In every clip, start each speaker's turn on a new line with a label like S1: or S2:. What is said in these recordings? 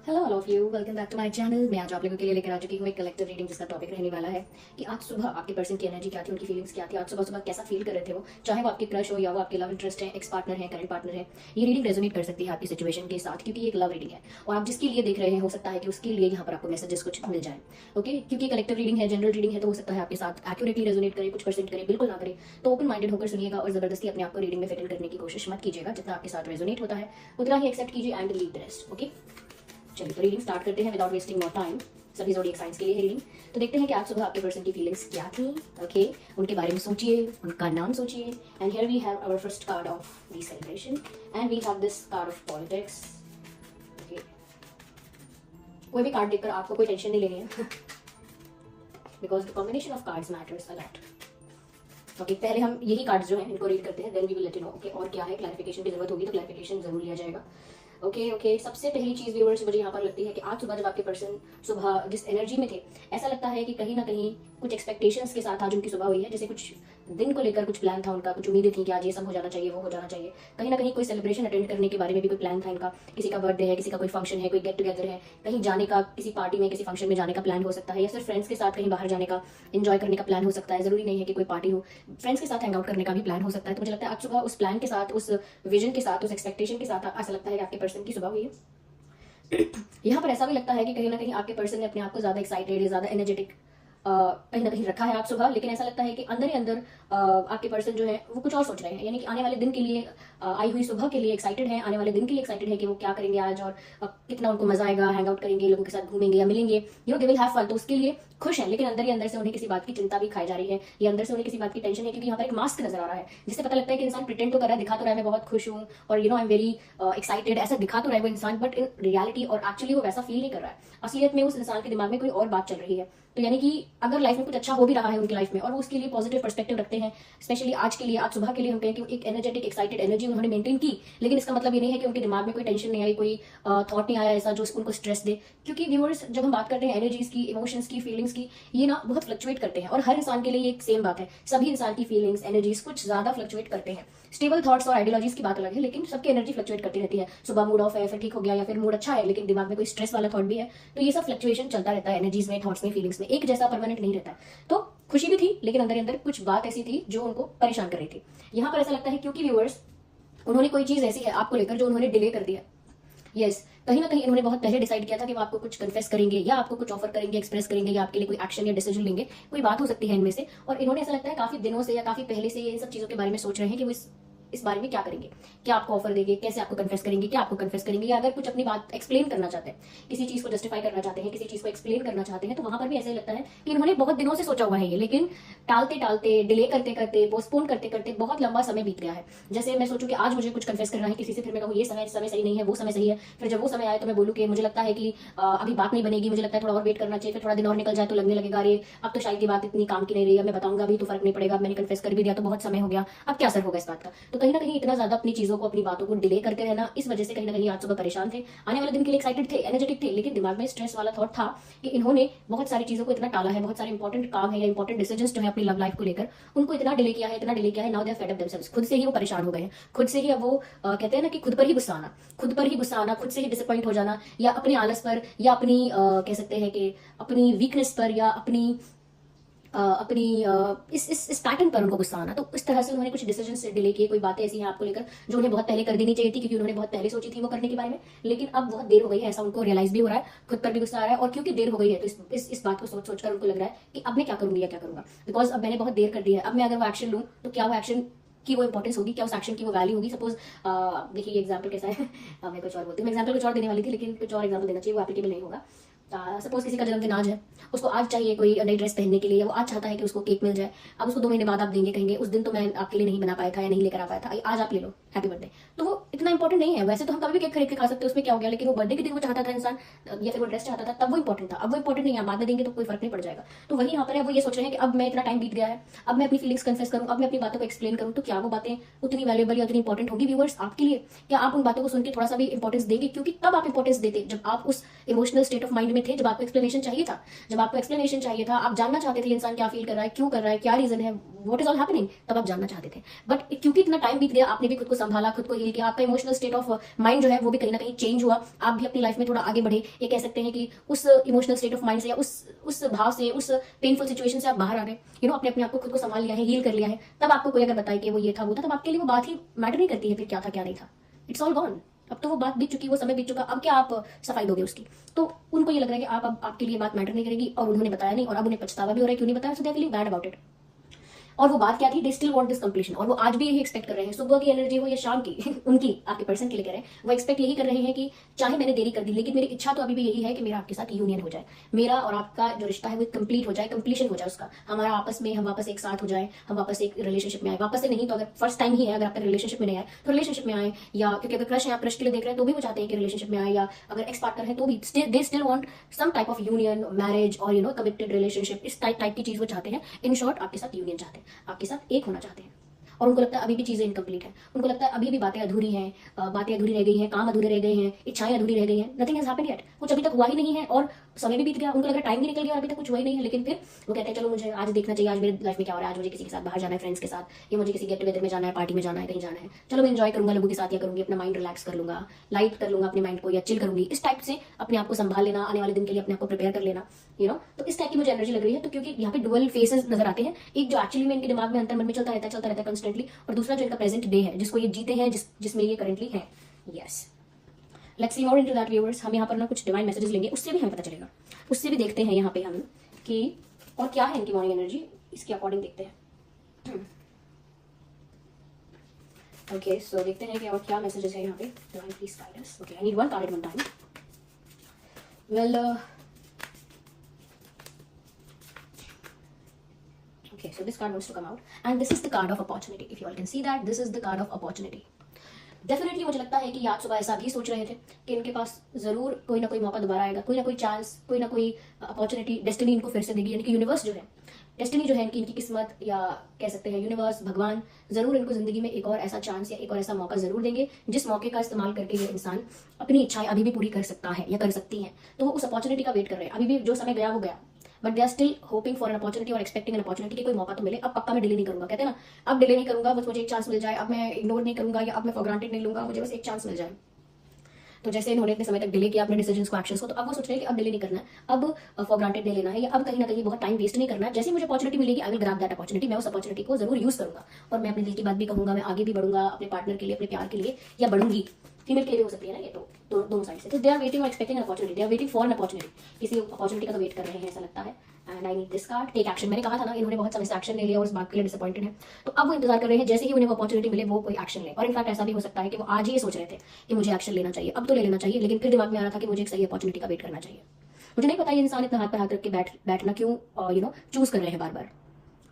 S1: Hello all of you, welcome back to my channel. मैं आज आप लोगों के लिए लेकर आ चुकी हूँ एक कलेक्टिव रीडिंग जिसका टॉपिक रहने वाला है कि आज सुबह आपके पर्सन की एनर्जी क्या थी, उनकी फीलिंग्स क्या थी, आज सुबह सुबह कैसा फील कर रहे थे वो, चाहे वो आपके क्रश हो या वो आपके लव इंटरेस्ट है, एक्स पार्टनर है, करंट पार्टनर है। ये रीडिंग रेजोनेट कर सकती है आपकी सिचुएशन के साथ क्योंकि ये एक लव रीडिंग है और आप जिसके लिए देख रहे हैं हो सकता है कि उसके लिए यहाँ पर आपको मैसेजेस कुछ मिल जाए। ओके, क्योंकि कलेक्टिव रीडिंग है, जनरल रीडिंग है, तो हो सकता है आपके साथ एक्यूरेटली रेजोनेट करे, कुछ परसेंट करे, बिल्कुल ना करे। तो ओपन माइंडेड होकर सुनिएगा और जबरदस्ती अपने आपको रीडिंग में फिट इन करने की कोशिश मत कीजिएगा। जितना आपके साथ रेजोनेट होता है उतना ही एक्सेप्ट कीजिए and leave the rest. Okay, चलिए तो रीडिंग स्टार्ट करते हैं विदाउट वेस्टिंग मोर टाइम। सभी ज़ोडिएक साइंस के लिए रीडिंग। तो देखते हैं कि आज सुबह आपके पर्सन की फीलिंग्स क्या थी। ओके, उनके बारे में सोचिए, उनका नाम सोचिए। And here we have our first card of the celebration and we have this card of politics. Okay, कोई भी कार्ड देखकर आपको कोई टेंशन नहीं लेनी है because the combination of cards matters a lot. Okay, पहले हम यही कार्ड्स जो हैं इनको रीड करते हैं, then we will let you know. Okay, और क्या है, क्लैरिफिकेशन की जरूरत होगी तो क्लैरिफिकेशन जरूर लिया जाएगा। ओके, सबसे पहली चीज व्यूअर्स मुझे यहाँ पर लगती है कि आज सुबह जब आपके पर्सन सुबह जिस एनर्जी में थे, ऐसा लगता है कि कहीं ना कहीं कुछ एक्सपेक्टेशंस के साथ आज उनकी सुबह हुई है। जैसे कुछ दिन को लेकर कुछ प्लान था उनका, कुछ उम्मीदें थी कि आज ये सब हो जाना चाहिए, वो हो जाना चाहिए। कहीं ना कहीं कोई सेलिब्रेशन अटेंड करने के बारे में भी कोई प्लान था इनका। किसी का बर्थडे है, किसी का कोई फंक्शन है, कोई गेट टुगेदर है, कहीं जाने का, किसी पार्टी में, किसी फंक्शन में जाने का प्लान हो सकता है, या सिर्फ फ्रेंड्स के साथ कहीं बाहर जाने का, एंजॉय करने का प्लान हो सकता है। जरूरी नहीं है कि कोई पार्टी हो, फ्रेंड्स के साथ हैंग आउट करने का भी प्लान हो सकता है। तो मुझे लगता है आज सुबह उस प्लान के साथ, उस विजन के साथ, उस एक्सपेक्टेशन के साथ ऐसा लगता है कि आपके पर्सन की सुबह हुई है। यहाँ पर ऐसा भी लगता है कि कहीं ना कहीं आपके पर्सन ने अपने आप को ज्यादा एक्साइटेड या ज्यादा एनर्जेटिक कहीं ना कहीं रखा है आज सुबह। लेकिन ऐसा लगता है कि अंदर ही अंदर आपके पर्सन जो है वो कुछ और सोच रहे हैं, यानी कि आने वाले दिन के लिए, आई हुई सुबह के लिए एक्साइटेड है, आने वाले दिन के लिए एक्साइटेड है कि वो क्या करेंगे आज और कितना उनको मजा आएगा, हैंग आउट करेंगे, लोगों के साथ घूमेंगे या मिलेंगे, दे विल हैव फन। तो उसके लिए खुश है, लेकिन अंदर ही अंदर से उन्हें किसी बात की चिंता भी खाई जा रही है, या अंदर से उन्हें किसी बात की टेंशन है, क्योंकि यहाँ पर एक मास्क नजर आ रहा है जिससे पता लगता है कि इंसान प्रिटेंड तो कर रहा है, दिखा तो रहा है मैं बहुत खुश हूँ और आई एम वेरी एक्साइटेड, ऐसा दिखा तो रहा है वो इंसान, बट इन रियलिटी और एक्चुअली वो वैसा फील नहीं कर रहा है। असलियत में उस इंसान के दिमाग में कोई और बात चल रही है। तो यानी कि अगर लाइफ में कुछ अच्छा हो भी रहा है उनकी लाइफ में और वो उसके लिए पॉजिटिव पर्सपेक्टिव रखते हैं, स्पेशली आज के लिए, आज सुबह के लिए, हम कहें कि एक एनर्जेटिक एक्साइटेड एनर्जी उन्होंने मेंटेन की, लेकिन इसका मतलब ये नहीं है कि उनके दिमाग में कोई टेंशन नहीं आई, कोई थॉट नहीं आया ऐसा जो उनको स्ट्रेस दे। क्योंकि व्यूअर्स, जब हम बात करते हैं एनर्जीज की, इमोशंस की, फीलिंग्स की, ये ना बहुत फ्लक्चुएट करते हैं और हर इंसान के लिए ये एक सेम बात है। सभी इंसान की फीलिंग्स, एनर्जीज कुछ ज्यादा फ्लक्चुएट करते हैं। स्टेबल थॉट्स और आइडियोलॉजीज की बात अलग है, लेकिन सबकी एनर्जी फ्लक्चुएट करती रहती है। सुबह मूड ऑफ है, फिर ठीक हो गया, या फिर मूड अच्छा है लेकिन दिमाग में कोई स्ट्रेस वाला थॉट भी है। तो ये सब फ्लक्चुएशन चलता रहता है एनर्जीज में, थॉट्स में, फीलिंग्स में, एक जैसा परमानेंट नहीं रहता है। तो खुशी भी थी लेकिन अंदर अंदर कुछ बात ऐसी थी जो उनको परेशान कर रही थी। यहाँ पर ऐसा लगता है क्योंकि व्यूअर्स, उन्होंने कोई चीज ऐसी है आपको लेकर जो उन्होंने डिले कर दिया। यस, कहीं ना कहीं इन्होंने बहुत पहले डिसाइड किया था कि वो आपको कुछ कन्फेस करेंगे या आपको कुछ ऑफर करेंगे, एक्सप्रेस करेंगे, या आपके लिए कोई एक्शन या डिसीजन लेंगे, कोई बात हो सकती है इनमें से। और इन्होंने ऐसा लगता है काफी दिनों से या काफी पहले से ये इन सब चीजों के बारे में सोच रहे हैं कि वो इस बारे में क्या करेंगे, क्या आपको ऑफर देंगे, कैसे आपको कन्फेस करेंगे, क्या आपको कन्फेस करेंगे, या अगर कुछ अपनी बात एक्सप्लेन करना चाहते हैं, किसी चीज को जस्टिफाई करना चाहते हैं, किसी चीज को एक्सप्लेन करना चाहते हैं, तो वहां पर भी ऐसा ही लगता है कि इन्होंने बहुत दिनों से सोचा हुआ है ये, लेकिन टालते टालते, डिले करते करते, पोस्टपोन करते करते बहुत लंबा समय बीत गया है। जैसे मैं सोचूं कि आज मुझे कुछ कन्फेस करना है किसी से, फिर मैं कहूँ ये समय सही नहीं है, वो समय सही है, फिर जब वो समय आए तो मैं बोलूँ कि मुझे लगता है कि अभी बात नहीं बनेगी, मुझे लगता है थोड़ा और वेट करना चाहिए, फिर थोड़ा दिन और निकल जाए तो लगने लगेगा अरे अब तो शायद ये बात इतनी काम की नहीं रही है, मैं बताऊंगा अभी तो फर्क नहीं पड़ेगा, मैंने कन्फेस कर भी दिया तो बहुत समय हो गया, अब क्या असर होगा इस बात का। तो कहीं ना कहीं इतना ज्यादा अपनी चीजों को, अपनी बातों को डिले करते रहना, इस वजह से कहीं ना कहीं आज सुबह परेशान थे, आने वाले दिन के लिए एक्साइटेड थे, एनर्जेटिक थे, लेकिन दिमाग में स्ट्रेस वाला थॉट था कि इन्होंने बहुत सारी चीजों को इतना टाला है, बहुत सारे इंपॉर्टेंट काम है या इंपॉर्टेंट डिसीजंस जो है अपनी लव लाइफ को लेकर, उनको इतना डिले किया है, इतना डिले किया है, now they are fed up themselves. खुद से ही वो परेशान हो गए हैं, खुद से ही अब वो कहते हैं ना कि खुद पर ही गुस्सा आना, खुद पर ही गुस्सा आना, खुद से ही डिसअपॉइंट हो जाना, या अपने आलस पर, या अपनी कह सकते हैं कि अपनी वीकनेस पर, या अपनी इस पैटर्न पर उनको गुस्सा आना। तो इस तरह से उन्होंने कुछ डिसीजन से डिले किए, कोई बातें ऐसी हैं आपको लेकर जो उन्हें बहुत पहले कर देनी चाहिए थी, क्योंकि उन्होंने बहुत पहले सोची थी वो करने के बारे में, लेकिन अब बहुत देर हो गई है, ऐसा उनको रियलाइज भी हो रहा है, खुद पर भी गुस्सा आ रहा है। और क्योंकि देर हो गई है तो इस बात को सोच सोचकर उनको लग रहा है कि अब मैं क्या करूंगी या क्या करूंगा, बिकॉज अब मैंने बहुत देर कर दी है, अब मैं अगर वो एक्शन लूँ तो क्या वो एक्शन की वो इंपॉर्टेंस होगी, क्या उस एक्शन की वो वैल्यू होगी। सपोज देखिए ये एग्जाम्पल कैसा है मैं कुछ और बोलती हूँ, मैं एग्जाम्पल कुछ और देने वाली थी लेकिन कुछ और एग्जाम्पल देना चाहिए, वो एप्लीकेबल नहीं होगा। सपोज किसी का जन्मदिन आज है, उसको आज चाहिए कोई नई ड्रेस पहनने के लिए, वो आज चाहता है कि उसको केक मिल जाए। अब उसको 2 महीने बाद आप देंगे, कहेंगे उस दिन तो मैं आपके लिए नहीं बना पाया था या नहीं लेकर आ पाया था, आज आप ले लो, हैप्पी बर्थडे। तो वो इतना इंपॉर्टेंट नहीं है। वैसे तो हम कभी भी केक खरीद के खा सकते हैं, उसमें क्या हो गया, लेकिन वो बर्थडे के दिन वो चाहता था इंसान, या फिर वो ड्रेस चाहता था, तब वो इंपॉर्टेंट था। अब वो इंपॉर्टेंट नहीं है, बाद में देंगे तो कोई फर्क नहीं पड़ जाएगा। तो वही यहाँ पर है, वो ये सोच रहे हैं कि अब मैं इतना टाइम बीत गया है, अब मैं अपनी फीलिंग्स कन्फेस करूँ, अब मैं अपनी बातों को एक्सप्लेन करूँ, तो क्या वो बातें उतनी वैल्यूएबल या उतनी इंपॉर्टेंट होगी व्यूअर्स आपके लिए? क्या आप उन बातों को सुन के थोड़ा सा भी इंपॉर्टेंस देंगे? क्योंकि तब आप इंपॉर्टेंस देते जब आप उस इमोशनल स्टेट ऑफ माइंड में थे, जब आपको एक्सप्लेनेशन चाहिए था, जब आपको एक्सप्लेनेशन चाहिए था, आप जानना चाहते थे इंसान क्या फील कर रहा है, क्यों कर रहा है, क्या रीजन है, व्हाट इज ऑल हैपनिंग, तब आप जानना चाहते थे। बट क्योंकि इतना टाइम बीत गया, आपने भी खुद को संभाला, खुद को हील किया, आपका इमोशनल स्टेट ऑफ माइंड जो है वो भी कहीं ना कहीं चेंज हुआ, आप भी अपनी लाइफ में थोड़ा आगे बढ़े। ये कह सकते हैं कि उस इमोशनल स्टेट ऑफ माइंड से या उस भाव से, उस पेनफुल सिचुएशन से आप बाहर आ गए, अपने अपने आप को खुद को संभाल लिया है, हील कर लिया है। तब आपको कोई अगर बताए कि वो ये था वो था, तब आपके लिए वो बात ही मैटर नहीं करती है फिर क्या था क्या नहीं था। It's all gone. अब तो वो बात बीत चुकी, वो समय बीत चुका, अब क्या आप सफाई दोगे उसकी। तो उनको ये लग रहा है कि आप अब आपके लिए बात मैटर नहीं करेगी, और उन्होंने बताया नहीं, और अब उन्हें पछतावा भी हो रहा है क्यों नहीं बताया, so they are feeling bad about it. और वो बात क्या थी, they still want this completion, और वो आज भी यही एक्सपेक्ट कर रहे हैं, सुबह की एनर्जी हो या शाम की उनकी आपके पर्सन के लिए कह रहे हैं, वो एक्सपेक्ट यही कर रहे हैं कि चाहे मैंने देरी कर दी, लेकिन मेरी इच्छा तो अभी भी यही है कि मेरा आपके साथ यूनियन हो जाए, मेरा और आपका जो रिश्ता है वो कंप्लीट हो जाए, कंप्लीशन हो जाए उसका, हमारा आपस में, हम वापस एक साथ हो जाए, हम वापस एक रिलेशनशिप में आए। वापस से नहीं तो अगर फर्स्ट टाइम ही है, अगर आपका रिलेशनशिप में नहीं आए तो रिलेशनशिप में आए, या क्योंकि अगर क्रश है, आप क्रश के लिए देख रहे हैं तो भी वो चाहते हैं कि रिलेशनशिप में आए, या अगर एक्स पार्टनर है तो भी they still want some type of union, marriage और कमिटेड रिलेशनशिप, इस टाइप की चीज वो चाहते हैं। इन शॉर्ट आपके साथ यूनियन चाहते हैं, आपके साथ एक होना चाहते हैं। और उनको लगता है अभी भी चीजें इनकम्प्लीट है, उनको लगता है अभी भी बातें अधूरी हैं, बातें अधूरी रह गई हैं, काम अधूरे रह गए हैं, इच्छाएं अधूरी रह गई हैं। नथिंग हैज हैपेंड येट, कुछ अभी तक हुआ ही नहीं है, और समय भी बीत गया, उनको लग रहा है टाइम भी निकल गया और अभी तक कुछ हुआ ही नहीं है। लेकिन फिर वो कहते हैं चलो मुझे आज देखना चाहिए, आज मेरी लाइफ में क्या हो रहा है, आज मुझे किसी के साथ बाहर जाना है, फ्रेंड्स के साथ, या मुझे किसी गेट टुगेदर में जाना है, पार्टी में जाना है, कहीं जाना है, चलो मैं एंजॉय करूंगा लोगों के साथ, या करूंगी अपना माइंड रिलैक्स कर लूंगा, लाइट कर लूंगा अपने माइंड को, या चिल करूंगी। इस टाइप से अपने आप को संभाल लेना, आने वाले दिन के लिए अपने आप को प्रिपेयर कर लेना, तो इस टाइप की मुझे एनर्जी लग रही है। तो क्योंकि यहाँ पे डुअल फेसेस नजर आते हैं, एक जो एक्चुअली में इनके दिमाग में अंतर मन में चलता रहता है कंस्टेंटली, और दूसरा जो इनका प्रेजेंट डे है जिसको ये जीते हैं, जिसमें ये करंटली है। Yes, let's see more into that viewers. हम यहाँ पर ना कुछ डिवाइन मैसेजेस लेंगे, उससे भी हमें पता चलेगा, उससे भी देखते हैं यहाँ पे हम कि और क्या है इनकी मॉर्निंग एनर्जी, इसके अकॉर्डिंग देखते हैं। ओके, सो देखते हैं कि और क्या मैसेजेस है यहाँ पे। Divine please guide us. Okay, I need one card at one time. Well, okay, so this card wants to come out and this is the card of opportunity. If you all can see that, this is the card of opportunity. Definitely मुझे लगता है कि आज सुबह ऐसा भी सोच रहे थे कि इनके पास जरूर कोई ना कोई मौका दोबारा आएगा, कोई ना कोई चांस, कोई ना कोई अपॉर्चुनिटी डेस्टिनी इनको फिर से देगी। यानी कि यूनिवर्स जो है, डेस्टिनी जो है इनकी किस्मत, या कह सकते हैं यूनिवर्स, भगवान, जरूर इनको जिंदगी में एक और ऐसा चांस या एक और ऐसा मौका जरूर देंगे, जिस मौके का इस्तेमाल करके ये इंसान अपनी इच्छाएं अभी भी पूरी कर सकता है या कर सकती हैं। तो वो उस अपॉर्चुनिटी का वेट कर रहे हैं। अभी भी जो समय गया वो गया, but they are still hoping for an opportunity और एक्सपेक्टिंग एन अपॉर्चुनिटी कि कोई मौका तो मिले। अब पक्का मैं डिले नहीं करूंगा, कहते हैं ना, अब डिले नहीं करूंगा, बस मुझे एक चांस मिल जाए, अब मैं इग्नोर नहीं करूंगा, या अब मैं फॉर ग्रांटेड नहीं लूंगा, मुझे बस एक चांस मिल जाए। तो जैसे इन्होंने इतने समय तक डिले किया अपने डिसीजंस को, एक्शंस को, तो अब वो सोच रहे हैं कि अब डिले नहीं करना है, अब फॉर ग्रांटेड नहीं लेना है, या अब कहीं ना कहीं बहुत टाइम वेस्ट नहीं करना है। जैसे मुझे अपॉर्चुनिटी मिलेगी, I will grab that opportunity, मैं उस अपॉर्चुनिटी को जरूर यूज करूंगा, और मैं अपने दिल की बात भी कहूंगा, मैं आगे भी बढ़ूंगा अपने पार्टनर के लिए, अपने प्यार के लिए, या बढ़ूंगी। फीमेल के लिए हो सकती है ना ये, तो दोनों साइड से। तो दे आर वेटिंग और expecting an opportunity, they are waiting for an opportunity, किसी अपॉर्चुनिटी का तो वेट कर रहे हैं ऐसा लगता है। And I need this card, take action. मैंने कहा था ना, इन्होंने बहुत समय से एक्शन ले लिया और इस बात के लिए डिसअपॉइंटेड है, तो अब वो इंतजार कर रहे हैं जैसे ही उन्हें वो अपॉर्चुनिटी मिले वो कोई एक्शन ले। और इनफैक्ट ऐसा भी हो सकता है कि वो आज ही ये सोच रहे थे कि मुझे एक्शन लेना चाहिए, अब तो ले लेना चाहिए, लेकिन फिर दिमाग में आ रहा था कि मुझे एक सही अपॉर्चुनिटी का वेट करना चाहिए। मुझे नहीं पता ये इंसान इतना हाथ पे हाथ रख के बैठना क्यों चूज कर रहे हैं बार बार।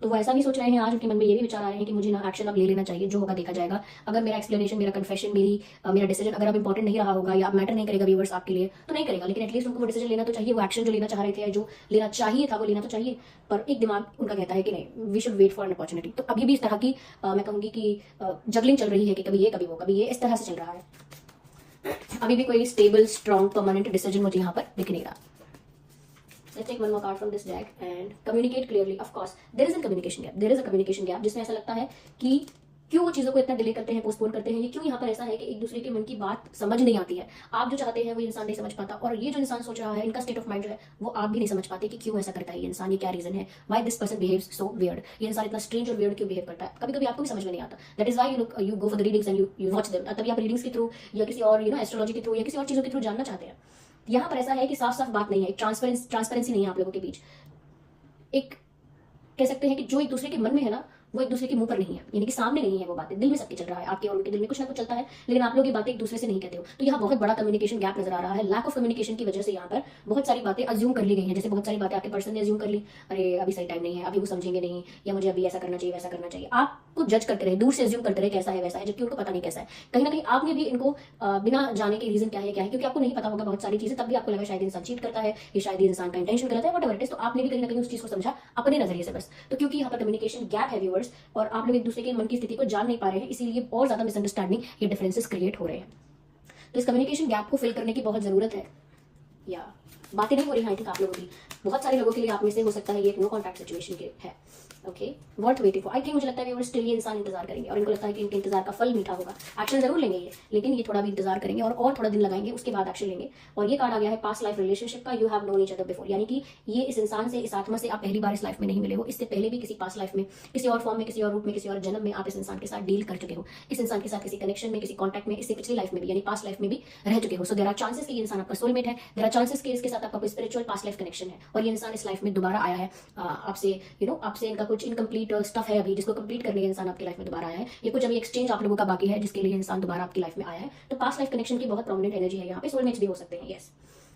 S1: तो वो ऐसा भी सोच रहे हैं, आज उनके मन में ये भी विचार आ रहे हैं कि मुझे ना एक्शन अब ले लेना चाहिए, जो होगा देखा जाएगा। अगर मेरा एक्सप्लेनेशन, मेरा कन्फेशन, मेरा डिसीजन अगर अब इंपॉर्टेंट नहीं रहा होगा, या मैटर नहीं करेगा व्यूअर्स आपके लिए, तो नहीं करेगा, लेकिन एटलीस्ट उनको वो डिसीजन लेना तो चाहिए, वो एक्शन जो लेना चाह रहे थे, जो लेना चाहिए था वो लेना तो चाहिए। पर एक दिमाग उनका कहता है कि नहीं, we should wait for an opportunity. तो अभी भी इस तरह की मैं कहूंगी कि जगलिंग चल रही है कि कभी ये कभी वो, कभी ये, इस तरह से चल रहा है। अभी भी कोई स्टेबल, स्ट्रॉन्ग, परमानेंट डिसीजन मुझे यहाँ पर दिख नहीं रहा। Let's take one more card from this deck and communicate clearly. Of course, there is a communication gap. There is a communication gap जिसमें ऐसा लगता है कि क्यों वो चीज़ों को इतना डिले करते हैं, पोस्टपोन करते हैं। ये क्यों यहाँ पर ऐसा है कि एक दूसरे के मन की बात समझ नहीं आती है। आप जो चाहते हैं वो इंसान नहीं समझ पाता, और ये जो इंसान सोच रहा है, इनका स्टेट ऑफ माइंड जो है वो आप भी नहीं समझ पाते कि क्यों ऐसा करता है ये इंसान, ये क्या रीजन है, why this person behaves so weird, ये इंसान इतना स्ट्रेंज और वियर्ड क्यों बिहेव करता है। कभी कभी आपको भी समझ में नहीं आता। That is why you go for the readings and you watch them. तभी आप रीडिंग्स के थ्रू या किसी और एस्ट्रोलॉजी के थ्रू या किसी और चीज़ों के थ्रू जानना चाहते हैं। यहाँ पर ऐसा है कि साफ साफ बात नहीं है, एक ट्रांसपेरेंसी नहीं है आप लोगों के बीच। एक कह सकते हैं कि जो एक दूसरे के मन में है ना, वो एक दूसरे के मुंह पर नहीं है, यानी कि सामने नहीं है वो बातें, दिल में सबके चल रहा है, आपके और उनके दिल में कुछ ना कुछ चलता है, लेकिन आप लोग ये बातें एक दूसरे से नहीं कहते हो। तो यहाँ बहुत बड़ा कम्युनिकेशन गैप नजर आ रहा है। लैक ऑफ कम्युनिकेशन की वजह से यहाँ पर बहुत सारी बातें अज्यूम कर ली गई हैं। जैसे बहुत सारी बातें आपके पर्सन ने अज्यूम कर ली, अरे अभी सही टाइम नहीं है, अभी वो समझेंगे नहीं, या मुझे अभी ऐसा करना चाहिए, वैसा करना चाहिए। आपको जज करते रहे, दूर से अज्यूम करते रहे कैसा है वैसा है, जबकि उनको पता नहीं कैसा है। कहीं ना कहीं आपने भी इनको बिना जाने के रीजन क्या है क्योंकि आपको नहीं पता होगा बहुत सारी चीजें, तब भी आपको लगा शायद इंसान चीट करता है, ये शायद इंसान का इंटेंशन गलत है, व्हाटएवर इट इज। तो आपने भी कहीं ना कहीं उस चीज को समझा अपने नजरिए से बस। तो क्योंकि यहाँ पर कम्युनिकेशन गैप है व्यूअर्स, और आप लोग एक दूसरे के मन की स्थिति को जान नहीं पा रहे हैं, इसीलिए और ज्यादा मिसअंडरस्टैंडिंग, ये डिफरेंसेस क्रिएट हो रहे हैं। तो इस कम्युनिकेशन गैप को फिल करने की बहुत जरूरत है। या बातें नहीं हो रही हैं आई थिंक आप लोगों की, बहुत सारे लोगों के लिए आप में से हो सकता है ये एक नो कॉन्टैक्ट सिचुएशन के है। Okay, worth waiting for. I think मुझे लगता है व्यूअर्स स्टिल ये इंसान इंतजार करेंगे और इनको लगता है कि इनके इंतजार का फल मीठा होगा। एक्शन जरूर लेंगे ये, लेकिन ये थोड़ा भी इंतजार करेंगे और थोड़ा दिन लगाएंगे, उसके बाद एक्शन लेंगे। और ये कार्ड आ गया है पास्ट लाइफ रिलेशनशिप का, you have known each other before, यानी कि ये इस इंसान से, इस आत्मा से आप पहली बार इस लाइफ में नहीं मिले हो, इससे पहले भी किसी पास्ट लाइफ में, किसी और फॉर्म में, किसी और रूप में, किसी और जन्म में आप इस इंसान के साथ डील कर चुके हो, इस इंसान के साथ किसी कनेक्शन में, किसी कॉन्टैक्ट में, इससे पिछली लाइफ में भी यानी पास्ट लाइफ में भी रह चुके हो। सो देयर आर चांसेस कि ये इंसान आपका सोलमेट है, देयर आर चांसेस कि इसके साथ आपका कोई स्पिरिचुअल पास्ट लाइफ कनेक्शन है और ये इंसान इस लाइफ में दोबारा आया है आपसे, आपसे इनका कुछ इनकम्प्लीट स्टफ है अभी, जिसको कंप्लीट करने के इंसान आपकी लाइफ में दोबारा आया है। ये कुछ अभी एक्सचेंज आप लोगों का बाकी है, जिसके लिए इंसान दोबारा आपकी लाइफ में आया है। तो पास्ट लाइफ कनेक्शन की बहुत प्रोमिनेंट एनर्जी है यहाँ पे, सोलमेट्स भी हो सकते हैं, यस।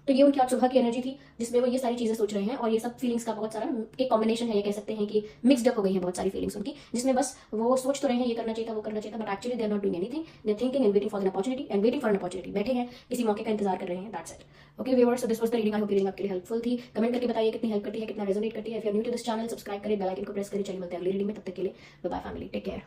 S1: तो ये उनकी आज सुबह की एनर्जी थी, जिसमें वो ये सारी चीजें सोच रहे हैं और ये सब फीलिंग्स का बहुत सारा एक कॉम्बिनेशन है, ये कह सकते हैं कि मिक्सड अप हो गई है बहुत सारी फीलिंग्स उनकी, जिसमें बस वो सोच तो रहे हैं ये करना चाहिए था, वो करना चाहिए था, but actually they are not doing anything, they are thinking and waiting for an opportunity and waiting for an opportunity, बैठे हैं किसी मौके का इंतजार कर रहे हैं, that's it. Okay viewers, so this was the reading. I hope reading आपके लिए हेल्पफुल थी। कमेंट करके बताइए कितनी हेल्प करती है, कितना रेजोनेट करती है। If you are new to this channel, subscribe करें, बेल आइकन को प्रेस करें। चलिए मिलते हैं अगली रीडिंग में, तब तक के लिए bye bye family, take care.